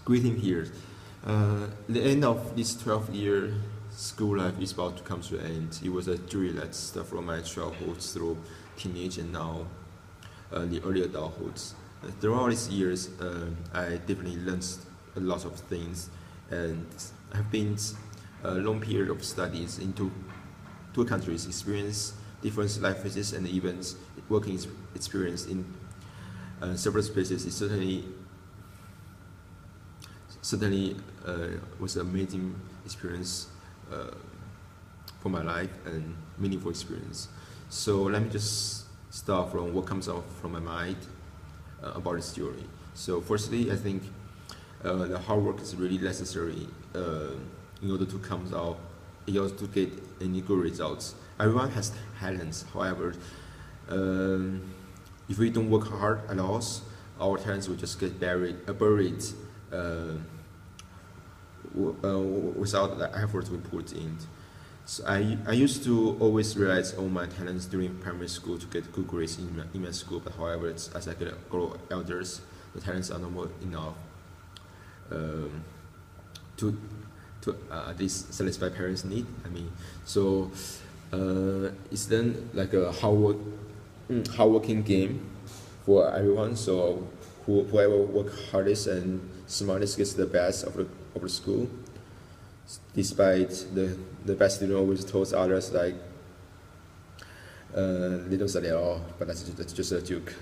Greeting here. The end of this 12-year school life is about to come to an end. It was a journey that started from my childhood through teenage and now the early adulthood. Throughout these years, I definitely learned a lot of things, and have been a long period of studies into two countries, experience different life phases and events, working experience in several spaces. It certainly was an amazing experience for my life and meaningful experience. So let me just start from what comes out from my mind about this story. So firstly, I think the hard work is really necessary in order to come out, in order to get any good results. Everyone has talents. However, if we don't work hard at all, our talents will just get buried without the effort we put in. So I used to always realize all my talents during primary school to get good grades in my school, but however, as I grow older, the talents are not more enough to at least satisfy parents' need. So it's then like a hard-working game for everyone. So whoever work hardest and smartest gets the best of the school. Despite the best student always tells others like they don't study at all, but that's just a joke.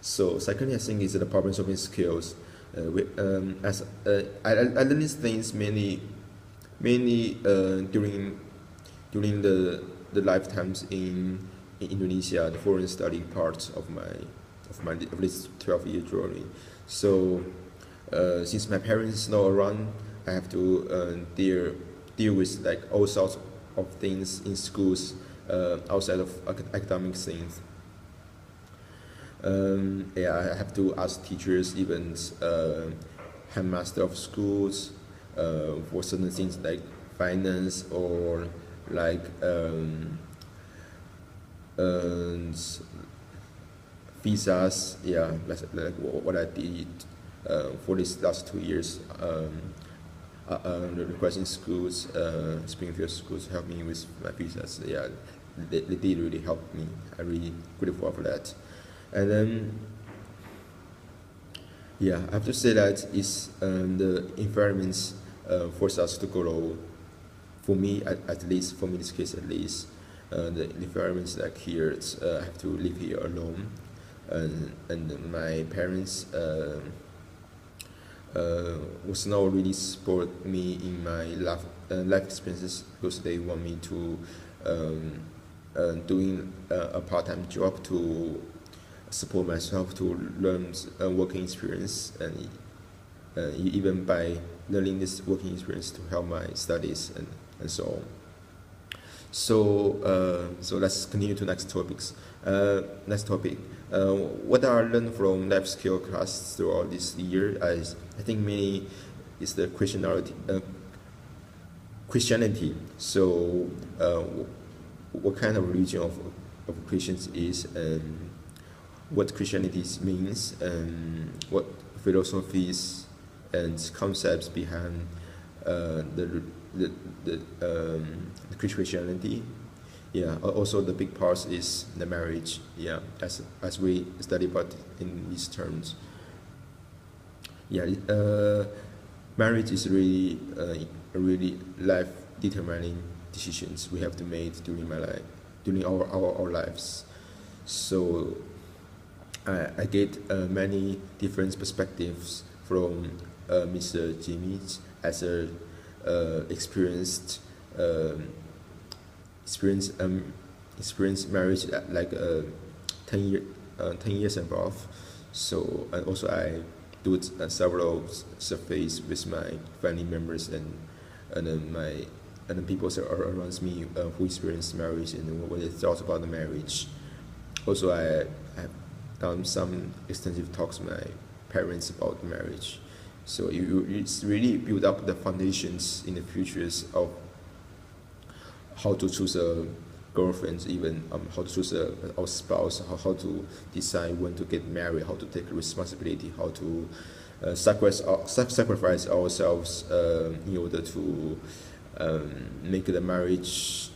So secondly, I think is the problem solving skills. I learned these things mainly during the lifetimes in Indonesia, the foreign study part of this 12-year journey. So since my parents are not around, I have to deal with like all sorts of things in schools outside of academic things. I have to ask teachers, even headmaster of schools, for certain things like finance or like visas. Yeah, like what I did for these last 2 years. Requesting schools, Springfield schools help me with my visas. Yeah, they did really help me. I'm really grateful for that. And then, yeah, I have to say that it's the environments force us to grow. For me, at least, for me in this case at least, the environments like here, I have to live here alone, and my parents was not really support me in my life experiences because they want me to doing a part-time job to support myself to learn working experience, and even by learning this working experience to help my studies and so on. So let's continue to next topics. Next topic. What I learned from life skill class throughout this year, I think mainly is the Christianity. So what kind of religion of Christians is, and what Christianity means, and what philosophies and concepts behind the Christianity. Yeah. Also, the big part is the marriage. Yeah, as we study about in these terms. Yeah, marriage is really really life determining decisions we have to make during our lives. So I get many different perspectives from Mr. Jimmy as a experienced marriage like 10 years above. So, and also I do several surveys with my family members and then people around me who experienced marriage and what they thought about the marriage. Also, I have done some extensive talks with my parents about marriage. So it's really build up the foundations in the futures of how to choose a girlfriend, even how to choose a spouse, how to decide when to get married, how to take responsibility, how to sacrifice ourselves in order to make the marriage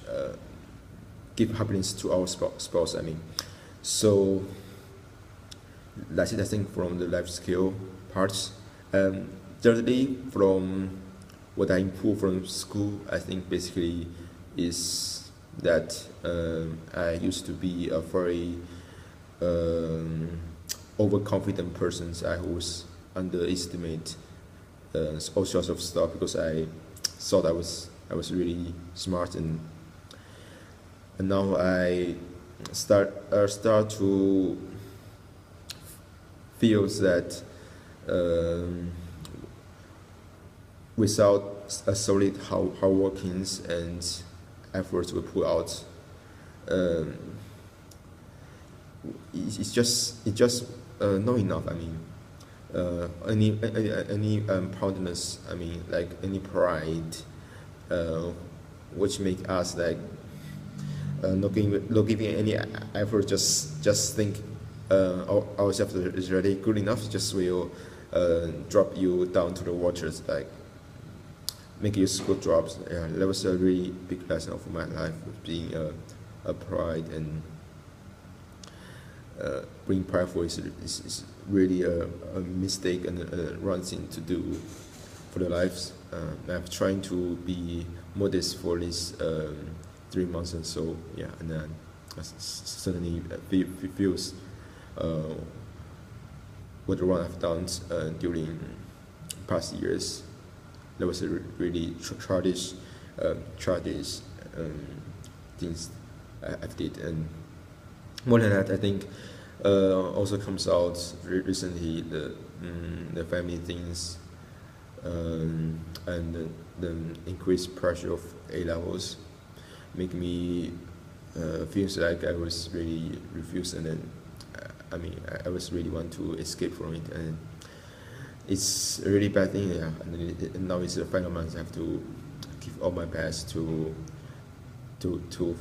give happiness to our spouse. I mean, so that's it. I think from the life skill parts. Thirdly, from what I improved from school, I think basically is that I used to be a very overconfident person. I always underestimate all sorts of stuff because I thought I was really smart, and now I start to feel that without a solid hard workings and efforts we put out, it's just not enough. I mean, any proudness. I mean, like any pride, which make us like not giving any effort. Just think ourselves is already good enough. Just will drop you down to the waters, like make your school drops. Yeah, that was a really big lesson of my life, being a pride, and being prideful is really a mistake and a wrong thing to do for the lives. I'm trying to be modest for these 3 months and so, yeah, and then certainly feels what wrong I've done during past years. There was a really childish things I've did, and more than that, I think also comes out recently the family things, and the increased pressure of A levels make me feels like I was really refused, and then I mean I was really want to escape from it, and it's a really bad thing. Yeah, and now it's the final month. I have to give all my best to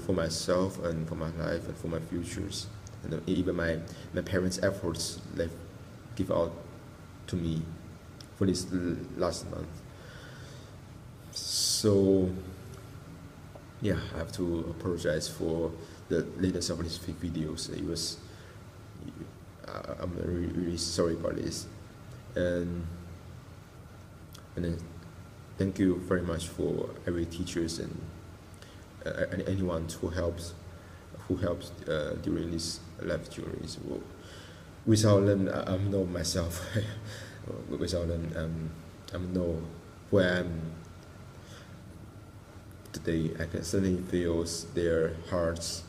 for myself and for my life and for my futures, and even my parents' efforts they give out to me for this last month. So yeah, I have to apologize for the latest of these fake videos. It was I'm really sorry about this, and then thank you very much for every teachers and anyone who helps during this life journeys. Well, without them, I'm not myself. Without them, I'm not where I am today. I can certainly feel their hearts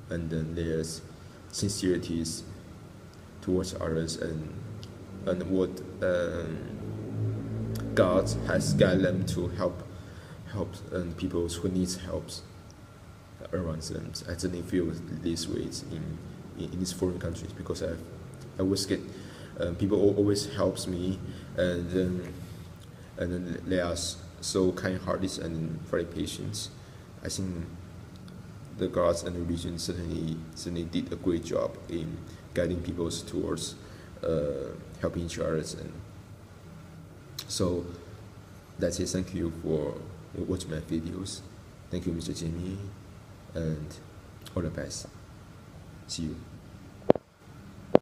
and then their sincerities towards others, and what God has guided them to help people who needs help around them. I certainly feel these ways in these foreign countries, because I always get people always helps me, and then they are so kind-hearted and very patient. I think the gods and the religion certainly did a great job in guiding people towards helping each other, and so that's it. Thank you for watching my videos. Thank you, Mr. Jimmy, and all the best. See you.